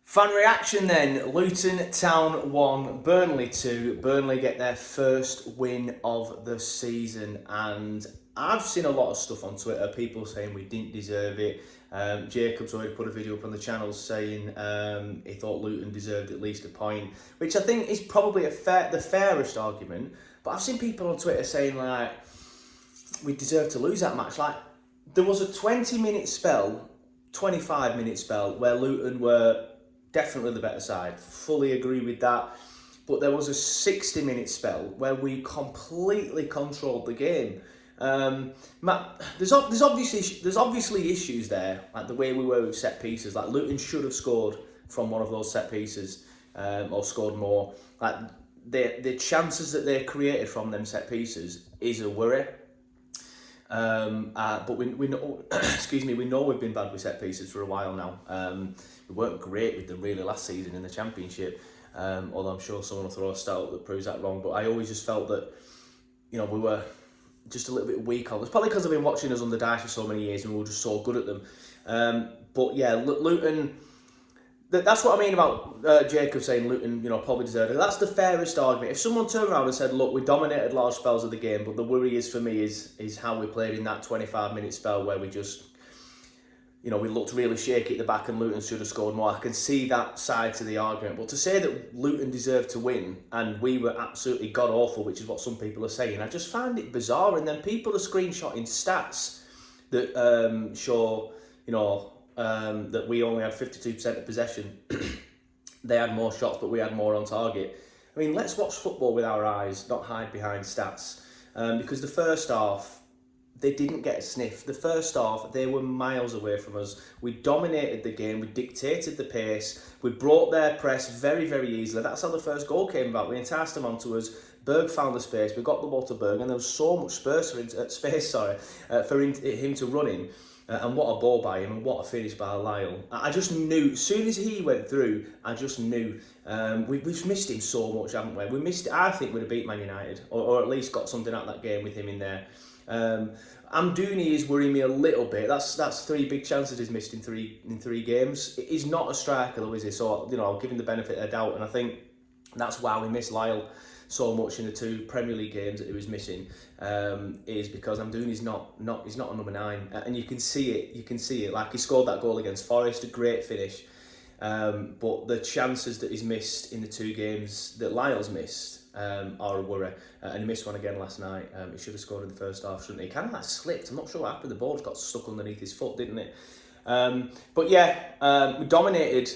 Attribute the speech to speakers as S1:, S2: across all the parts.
S1: Fan reaction then. Luton Town 1, Burnley 2. Burnley get their first win of the season, and I've seen a lot of stuff on Twitter, people saying we didn't deserve it. Jacob's already put a video up on the channel saying he thought Luton deserved at least a point, which I think is probably the fairest argument. But I've seen people on Twitter saying like we deserved to lose that match. Like there was a 20-minute spell, 25-minute spell where Luton were definitely the better side. Fully agree with that. But there was a 60-minute spell where we completely controlled the game. Matt, there's obviously issues there, like the way we were with set pieces. Like Luton should have scored from one of those set pieces, or scored more. Like the chances that they created from them set pieces is a worry. But we know, excuse me, we know we've been bad with set pieces for a while now. We weren't great with them really last season in the Championship, although I'm sure someone will throw a stat up that proves that wrong. But I always just felt that, we were just a little bit weak on. It's probably because I've been watching us on the dice for so many years and we were just so good at them. But yeah, Luton. That's what I mean about Jacob saying Luton, probably deserved it. That's the fairest argument. If someone turned around and said, look, we dominated large spells of the game, but the worry is for me is how we played in that 25-minute spell where we just, we looked really shaky at the back and Luton should have scored more. I can see that side to the argument. But to say that Luton deserved to win and we were absolutely god-awful, which is what some people are saying, I just find it bizarre. And then people are screenshotting stats that show, that we only had 52% of possession. They had more shots, but we had more on target. I mean, let's watch football with our eyes, not hide behind stats. Because the first half, they didn't get a sniff. The first half, they were miles away from us. We dominated the game. We dictated the pace. We brought their press very, very easily. That's how the first goal came about. We enticed them onto us. Berg found the space. We got the ball to Berg, and there was so much space for him to run in. And what a ball by him, and what a finish by Lyle. I just knew, as soon as he went through, I just knew. We've missed him so much, haven't we? I think we'd have beat Man United, or at least got something out of that game with him in there. Amdouni is worrying me a little bit. That's 3 big chances he's missed in three games. He's not a striker though, is he? So, I'll give him the benefit of the doubt, and I think that's why we missed Lyle so much in the 2 Premier League games that he was missing, is because Amdouni's he's not a number 9, and you can see it. Like he scored that goal against Forest, a great finish, but the chances that he's missed in the 2 games that Lyle's missed are a worry, and he missed one again last night. He should have scored in the first half, shouldn't he? Kind of like slipped. I'm not sure what happened. The ball just got stuck underneath his foot, didn't it? But yeah, we dominated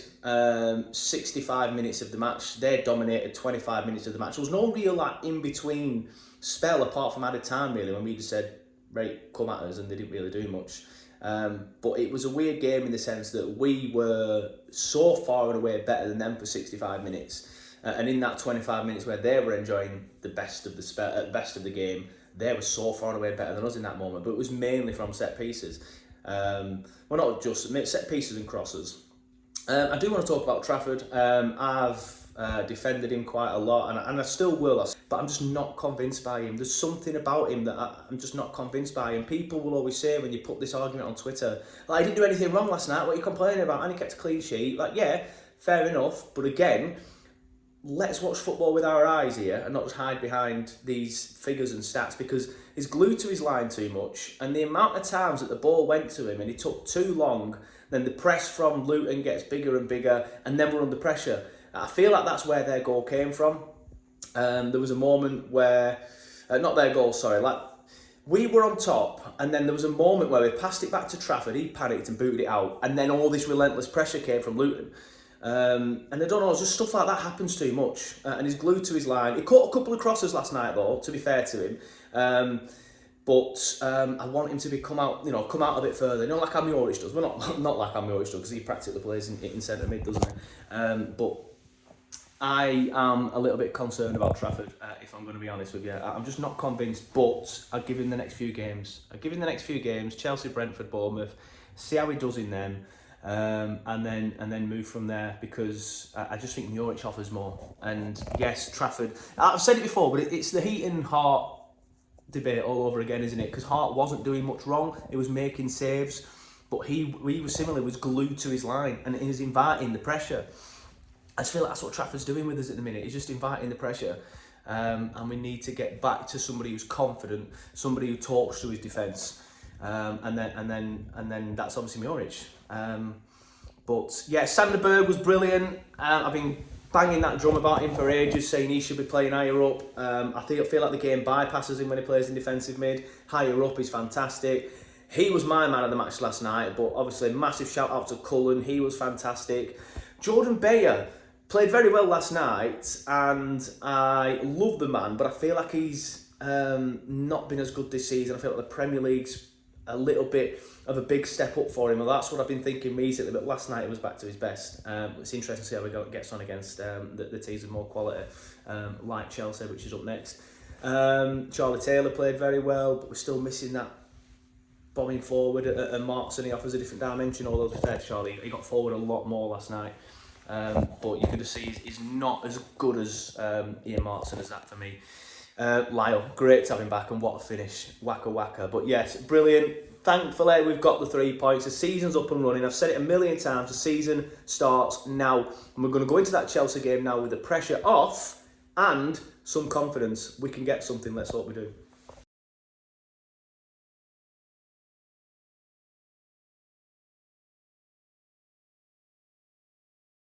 S1: 65 minutes of the match. They dominated 25 minutes of the match. There was no real in-between spell apart from added time really, when we just said, right, come at us, and they didn't really do much. But it was a weird game in the sense that we were so far and away better than them for 65 minutes. And in that 25 minutes where they were enjoying the best of the game, they were so far and away better than us in that moment. But it was mainly from set pieces. Well, not just set pieces and crosses. I do want to talk about Trafford. I've defended him quite a lot, and I still will, but I'm just not convinced by him. There's something about him that I'm just not convinced by him. People will always say when you put this argument on Twitter, like, I didn't do anything wrong last night, what are you complaining about? And he kept a clean sheet. Like, yeah, fair enough, but again, let's watch football with our eyes here and not just hide behind these figures and stats, because he's glued to his line too much, and the amount of times that the ball went to him and he took too long, then the press from Luton gets bigger and bigger, and then we're under pressure. I feel like that's where their goal came from. There was a moment where, not their goal, sorry, like we were on top, and then there was a moment where we passed it back to Trafford, he panicked and booted it out, and then all this relentless pressure came from Luton. And I don't know, just stuff like that happens too much, and he's glued to his line. He caught a couple of crosses last night though, to be fair to him, but I want him to come out a bit further, like Amiolich does. Well, not like Amiolich does, because he practically plays in centre mid, doesn't he? But I am a little bit concerned about Trafford, if I'm going to be honest with you. I'm just not convinced, but I'll give him the next few games. Chelsea, Brentford, Bournemouth, see how he does in them. And then move from there, because I just think Norwich offers more. And yes, Trafford, I've said it before, but it's the Heat and Hart debate all over again, isn't it? Because Hart wasn't doing much wrong, he was making saves, but he was similarly was glued to his line and he was inviting the pressure. I just feel like that's what Trafford's doing with us at the minute. He's just inviting the pressure, and we need to get back to somebody who's confident, somebody who talks to his defence, and then that's obviously Muric. But yeah, Sanderberg was brilliant. I've been banging that drum about him for ages, saying he should be feel like the game bypasses him when he plays in defensive mid. Higher up, he's fantastic. He was my man of the match last night, but obviously massive shout out to Cullen. He was fantastic. Jordan Bayer played very well last night, and I love the man, but I feel like he's not been as good this season. I feel like the Premier League's a little bit of a big step up for him. Well, that's what I've been thinking recently, but last night he was back to his best. It's interesting to see how he gets on against the teams with more quality, like Chelsea, which is up next. Charlie Taylor played very well, but we're still missing that bombing forward, and Markson, he offers a different dimension, although to be fair, Charlie, he got forward a lot more last night. But you can just see he's not as good as Ian Markson as that for me. Lyle, great to have him back, and what a finish. Waka. But yes, brilliant. Thankfully, we've got the 3 points. The season's up and running. I've said it a million times. The season starts now. And we're going to go into that Chelsea game now with the pressure off and some confidence. We can get something. Let's hope we do.